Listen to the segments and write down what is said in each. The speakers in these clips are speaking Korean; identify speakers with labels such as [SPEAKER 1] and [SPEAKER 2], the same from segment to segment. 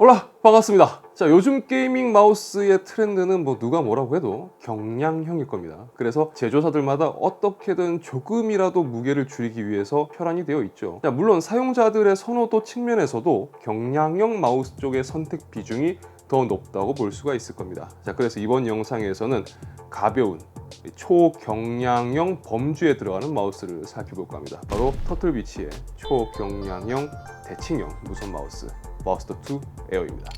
[SPEAKER 1] 올라 반갑습니다. 자, 요즘 게이밍 마우스의 트렌드는 뭐 누가 뭐라고 해도 경량형일 겁니다. 그래서 제조사들마다 어떻게든 조금이라도 무게를 줄이기 위해서 혈안이 되어 있죠. 자, 물론 사용자들의 선호도 측면에서도 경량형 마우스 쪽의 선택 비중이 더 높다고 볼 수가 있을 겁니다. 자, 그래서 이번 영상에서는 가벼운 초경량형 범주에 들어가는 마우스를 살펴볼까 합니다. 바로 터틀비치의 초경량형 대칭형 무선 마우스 버스터2 에어입니다.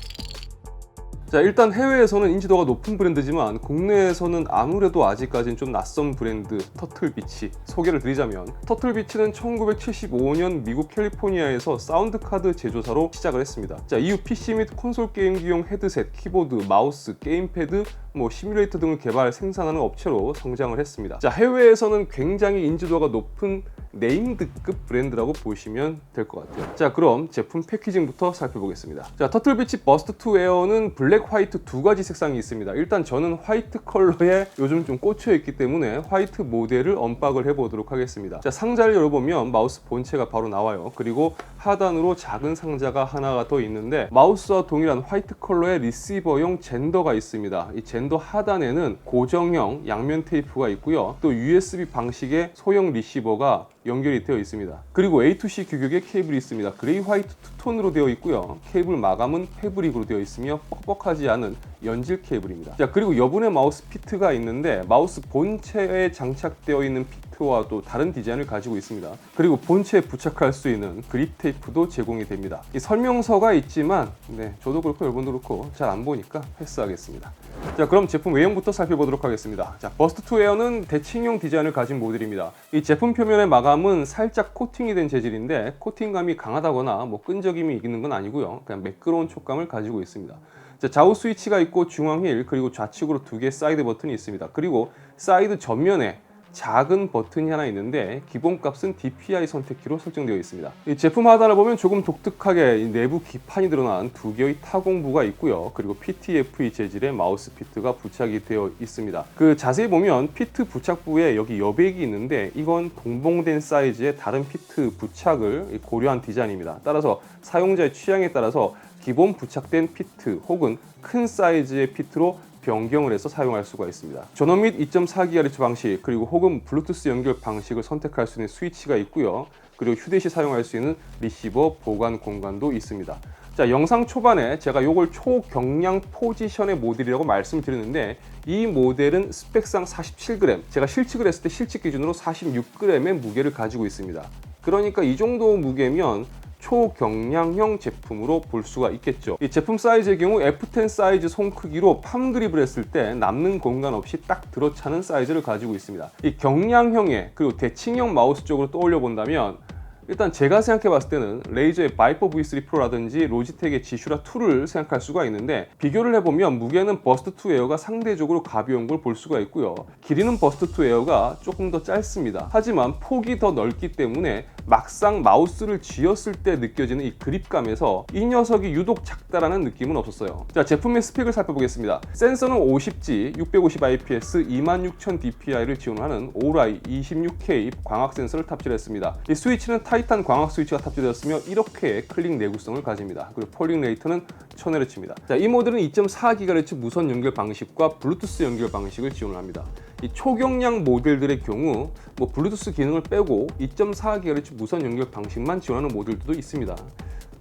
[SPEAKER 1] 자, 일단 해외에서는 인지도가 높은 브랜드지만 국내에서는 아무래도 아직까지는 좀 낯선 브랜드 터틀비치 소개를 드리자면, 터틀비치는 1975년 미국 캘리포니아에서 사운드 카드 제조사로 시작을 했습니다. 자, 이후 PC 및 콘솔 게임기용 헤드셋, 키보드, 마우스, 게임패드, 시뮬레이터 등을 개발 생산하는 업체로 성장을 했습니다. 자, 해외에서는 굉장히 인지도가 높은 네임드급 브랜드라고 보시면 될 것 같아요. 자, 그럼 제품 패키징부터 살펴보겠습니다. 자, 터틀비치 버스트2 에어는 블랙, 화이트 두 가지 색상이 있습니다. 일단 저는 화이트 컬러에 요즘 좀 꽂혀 있기 때문에 화이트 모델을 언박을 해보도록 하겠습니다. 자, 상자를 열어보면 마우스 본체가 바로 나와요. 그리고 하단으로 작은 상자가 하나가 더 있는데, 마우스와 동일한 화이트 컬러의 리시버용 젠더가 있습니다. 이 젠더 하단에는 고정형 양면 테이프가 있고요. 또 USB 방식의 소형 리시버가 연결이 되어 있습니다. 그리고 A2C 규격의 케이블이 있습니다. 그레이 화이트 투톤으로 되어 있고요. 케이블 마감은 패브릭으로 되어 있으며 뻑뻑하지 않은 연질 케이블입니다. 자, 그리고 여분의 마우스 피트가 있는데, 마우스 본체에 장착되어 있는 피트와 또 다른 디자인을 가지고 있습니다. 그리고 본체에 부착할 수 있는 그립 테이프도 제공이 됩니다. 이 설명서가 있지만 저도 그렇고 여러분도 그렇고 잘 안 보니까 패스하겠습니다. 자, 그럼 제품 외형부터 살펴보도록 하겠습니다. 자, 버스트2 에어는 대칭형 디자인을 가진 모델입니다. 이 제품 표면의 마감은 살짝 코팅이 된 재질인데, 코팅감이 강하다거나 끈적임이 있는 건 아니고요. 그냥 매끄러운 촉감을 가지고 있습니다. 자, 좌우 스위치가 있고 중앙 휠, 그리고 좌측으로 두 개의 사이드 버튼이 있습니다. 그리고 사이드 전면에 작은 버튼이 하나 있는데, 기본값은 DPI 선택키로 설정되어 있습니다. 이 제품 하단을 보면 조금 독특하게 이 내부 기판이 드러난 두 개의 타공부가 있고요. 그리고 PTFE 재질의 마우스 피트가 부착이 되어 있습니다. 그 자세히 보면 피트 부착부에 여기 여백이 있는데, 이건 동봉된 사이즈의 다른 피트 부착을 고려한 디자인입니다. 따라서 사용자의 취향에 따라서 기본 부착된 피트 혹은 큰 사이즈의 피트로 변경을 해서 사용할 수가 있습니다. 전원 및 2.4GHz 방식, 그리고 혹은 블루투스 연결 방식을 선택할 수 있는 스위치가 있고요. 그리고 휴대시 사용할 수 있는 리시버 보관 공간도 있습니다. 자, 영상 초반에 제가 이걸 초경량 포지션의 모델이라고 말씀을 드렸는데, 이 모델은 스펙상 47g, 제가 실측을 했을 때 실측 기준으로 46g의 무게를 가지고 있습니다. 그러니까 이 정도 무게면 초경량형 제품으로 볼 수가 있겠죠. 이 제품 사이즈의 경우 F10 사이즈 손 크기로 팜 그립을 했을 때 남는 공간 없이 딱 들어차는 사이즈를 가지고 있습니다. 이 경량형의 그리고 대칭형 마우스 쪽으로 떠올려 본다면, 일단 제가 생각해 봤을 때는 레이저의 바이퍼 V3 프로라든지 로지텍의 지슈라 2를 생각할 수가 있는데, 비교를 해보면 무게는 버스트2 에어가 상대적으로 가벼운 걸 볼 수가 있고요. 길이는 버스트2 에어가 조금 더 짧습니다. 하지만 폭이 더 넓기 때문에 막상 마우스를 쥐었을 때 느껴지는 이 그립감에서 이 녀석이 유독 작다라는 느낌은 없었어요. 자, 제품의 스펙을 살펴보겠습니다. 센서는 50G, 650IPS, 26000dpi를 지원하는 오라이 26K 광학 센서를 탑재했습니다. 이 스위치는 타이탄 광학 스위치가 탑재되었으며 1억회의 클릭 내구성을 가집니다. 그리고 폴링 레이트는 1000Hz입니다. 자, 이 모델은 2.4GHz 무선 연결 방식과 블루투스 연결 방식을 지원을 합니다. 이 초경량 모델들의 경우 블루투스 기능을 빼고 2.4GHz 무선 연결 방식만 지원하는 모델들도 있습니다.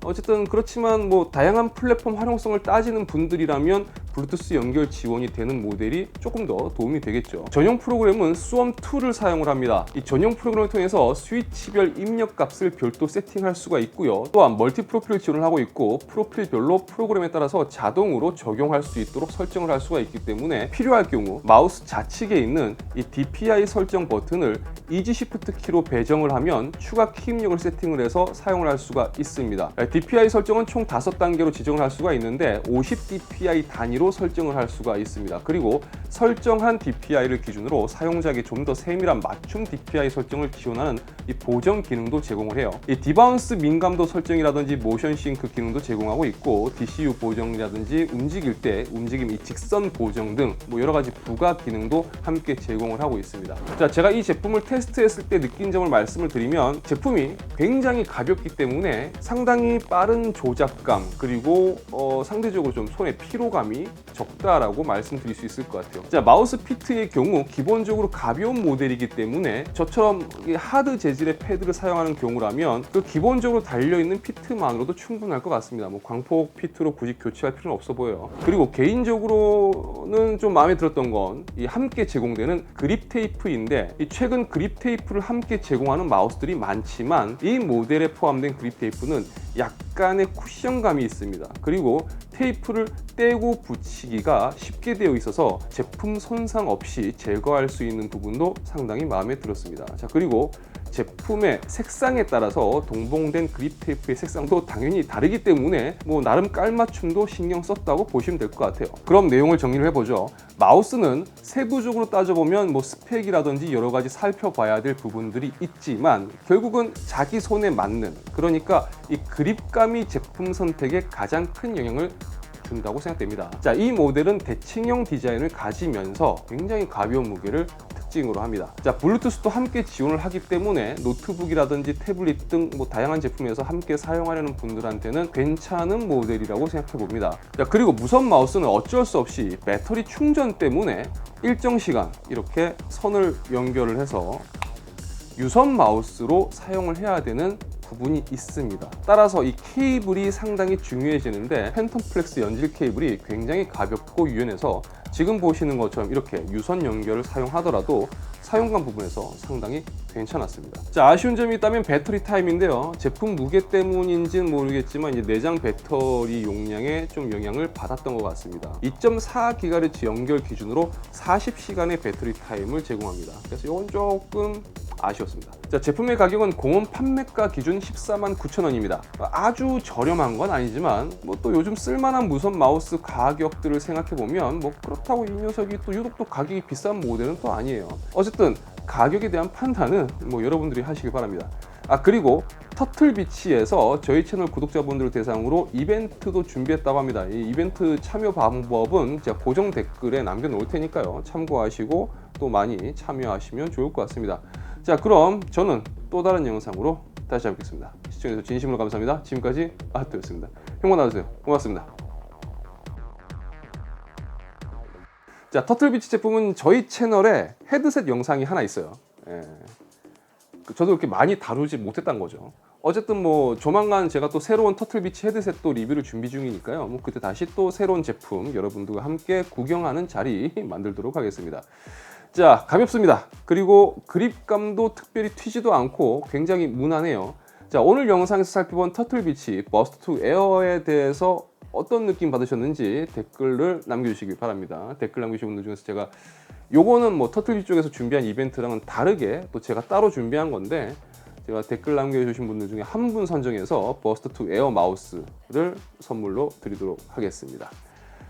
[SPEAKER 1] 어쨌든 그렇지만 다양한 플랫폼 활용성을 따지는 분들이라면 블루투스 연결 지원이 되는 모델이 조금 더 도움이 되겠죠. 전용 프로그램은 스웜2를 사용을 합니다. 이 전용 프로그램을 통해서 스위치별 입력 값을 별도 세팅할 수가 있고요. 또한 멀티 프로필을 지원을 하고 있고, 프로필별로 프로그램에 따라서 자동으로 적용할 수 있도록 설정을 할 수가 있기 때문에 필요할 경우 마우스 좌측에 있는 이 DPI 설정 버튼을 이지 시프트 키로 배정을 하면 추가 키 입력을 세팅을 해서 사용을 할 수가 있습니다. DPI 설정은 총 5단계로 지정을 할 수가 있는데, 50 DPI 단위로 DPI로 설정을 할 수가 있습니다. 그리고 설정한 DPI를 기준으로 사용자에게 좀 더 세밀한 맞춤 DPI 설정을 지원하는 이 보정 기능도 제공을 해요. 이 디바운스 민감도 설정이라든지 모션 싱크 기능도 제공하고 있고, DCU 보정이라든지 움직일 때 움직임 이 직선 보정 등 뭐 여러 가지 부가 기능도 함께 제공을 하고 있습니다. 자, 제가 이 제품을 테스트했을 때 느낀 점을 말씀을 드리면, 제품이 굉장히 가볍기 때문에 상당히 빠른 조작감, 그리고 상대적으로 좀 손의 피로감이 적다라고 말씀드릴 수 있을 것 같아요. 자, 마우스 피트의 경우 기본적으로 가벼운 모델이기 때문에 저처럼 하드 재질의 패드를 사용하는 경우라면 그 기본적으로 달려있는 피트만으로도 충분할 것 같습니다. 뭐 광폭 피트로 굳이 교체할 필요는 없어 보여요. 그리고 개인적으로는 좀 마음에 들었던 건 이 함께 제공되는 그립 테이프인데, 이 최근 그립 테이프를 함께 제공하는 마우스들이 많지만 이 모델에 포함된 그립 테이프는 약간의 쿠션감이 있습니다. 그리고 테이프를 떼고 붙이기가 쉽게 되어 있어서 제품 손상 없이 제거할 수 있는 부분도 상당히 마음에 들었습니다. 자, 그리고 제품의 색상에 따라서 동봉된 그립 테이프의 색상도 당연히 다르기 때문에 뭐 나름 깔맞춤도 신경 썼다고 보시면 될 것 같아요. 그럼 내용을 정리를 해보죠. 마우스는 세부적으로 따져보면 뭐 스펙이라든지 여러 가지 살펴봐야 될 부분들이 있지만 결국은 자기 손에 맞는, 그러니까 이 그립감이 제품 선택에 가장 큰 영향을 준다고 생각됩니다. 자, 이 모델은 대칭형 디자인을 가지면서 굉장히 가벼운 무게를 특징으로 합니다. 자, 블루투스도 함께 지원을 하기 때문에 노트북이라든지 태블릿 등 뭐 다양한 제품에서 함께 사용하려는 분들한테는 괜찮은 모델이라고 생각해 봅니다. 자, 그리고 무선 마우스는 어쩔 수 없이 배터리 충전 때문에 일정 시간 이렇게 선을 연결을 해서 유선 마우스로 사용을 해야 되는 부분이 있습니다. 따라서 이 케이블이 상당히 중요해지는데, 팬텀 플렉스 연질 케이블이 굉장히 가볍고 유연해서 지금 보시는 것처럼 이렇게 유선 연결을 사용하더라도 사용감 부분에서 상당히 괜찮았습니다. 자, 아쉬운 점이 있다면 배터리 타임인데요. 제품 무게 때문인지는 모르겠지만 이제 내장 배터리 용량에 좀 영향을 받았던 것 같습니다. 2.4GHz 연결 기준으로 40시간의 배터리 타임을 제공합니다. 그래서 이건 조금 아쉬웠습니다. 자, 제품의 가격은 공원 판매가 기준 149,000원입니다. 아주 저렴한 건 아니지만 뭐 또 요즘 쓸만한 무선 마우스 가격들을 생각해보면 뭐 그렇다고 이 녀석이 또 유독 또 가격이 비싼 모델은 또 아니에요. 어쨌든 가격에 대한 판단은 뭐 여러분들이 하시길 바랍니다. 그리고 터틀비치에서 저희 채널 구독자분들을 대상으로 이벤트도 준비했다고 합니다. 이 이벤트 참여 방법은 제가 고정 댓글에 남겨놓을 테니까요. 참고하시고 또 많이 참여하시면 좋을 것 같습니다. 자, 그럼 저는 또 다른 영상으로 다시 뵙겠습니다. 시청해주셔서 진심으로 감사합니다. 지금까지 아토였습니다. 행복 나누세요. 고맙습니다. 자, 터틀비치 제품은 저희 채널에 헤드셋 영상이 하나 있어요. 저도 이렇게 많이 다루지 못했던 거죠. 어쨌든 뭐 조만간 제가 또 새로운 터틀비치 헤드셋도 리뷰를 준비 중이니까요. 뭐 그때 다시 또 새로운 제품 여러분들과 함께 구경하는 자리 만들도록 하겠습니다. 자, 가볍습니다. 그리고 그립감도 특별히 튀지도 않고 굉장히 무난해요. 자, 오늘 영상에서 살펴본 터틀비치 버스트2 에어에 대해서 어떤 느낌 받으셨는지 댓글을 남겨주시기 바랍니다. 댓글 남겨주신 분들 중에서 제가 요거는 뭐 터틀비치 쪽에서 준비한 이벤트랑은 다르게 또 제가 따로 준비한 건데, 제가 댓글 남겨주신 분들 중에 한 분 선정해서 버스트2 에어 마우스를 선물로 드리도록 하겠습니다.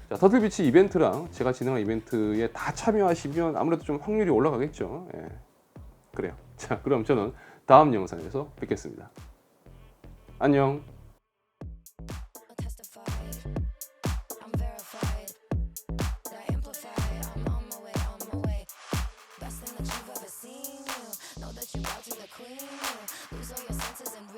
[SPEAKER 1] 자, 터틀비치 이벤트랑 제가 진행한 이벤트에 다 참여하시면 아무래도 좀 확률이 올라가겠죠. 그래요. 자, 그럼 저는 다음 영상에서 뵙겠습니다. 안녕. Lose all your senses and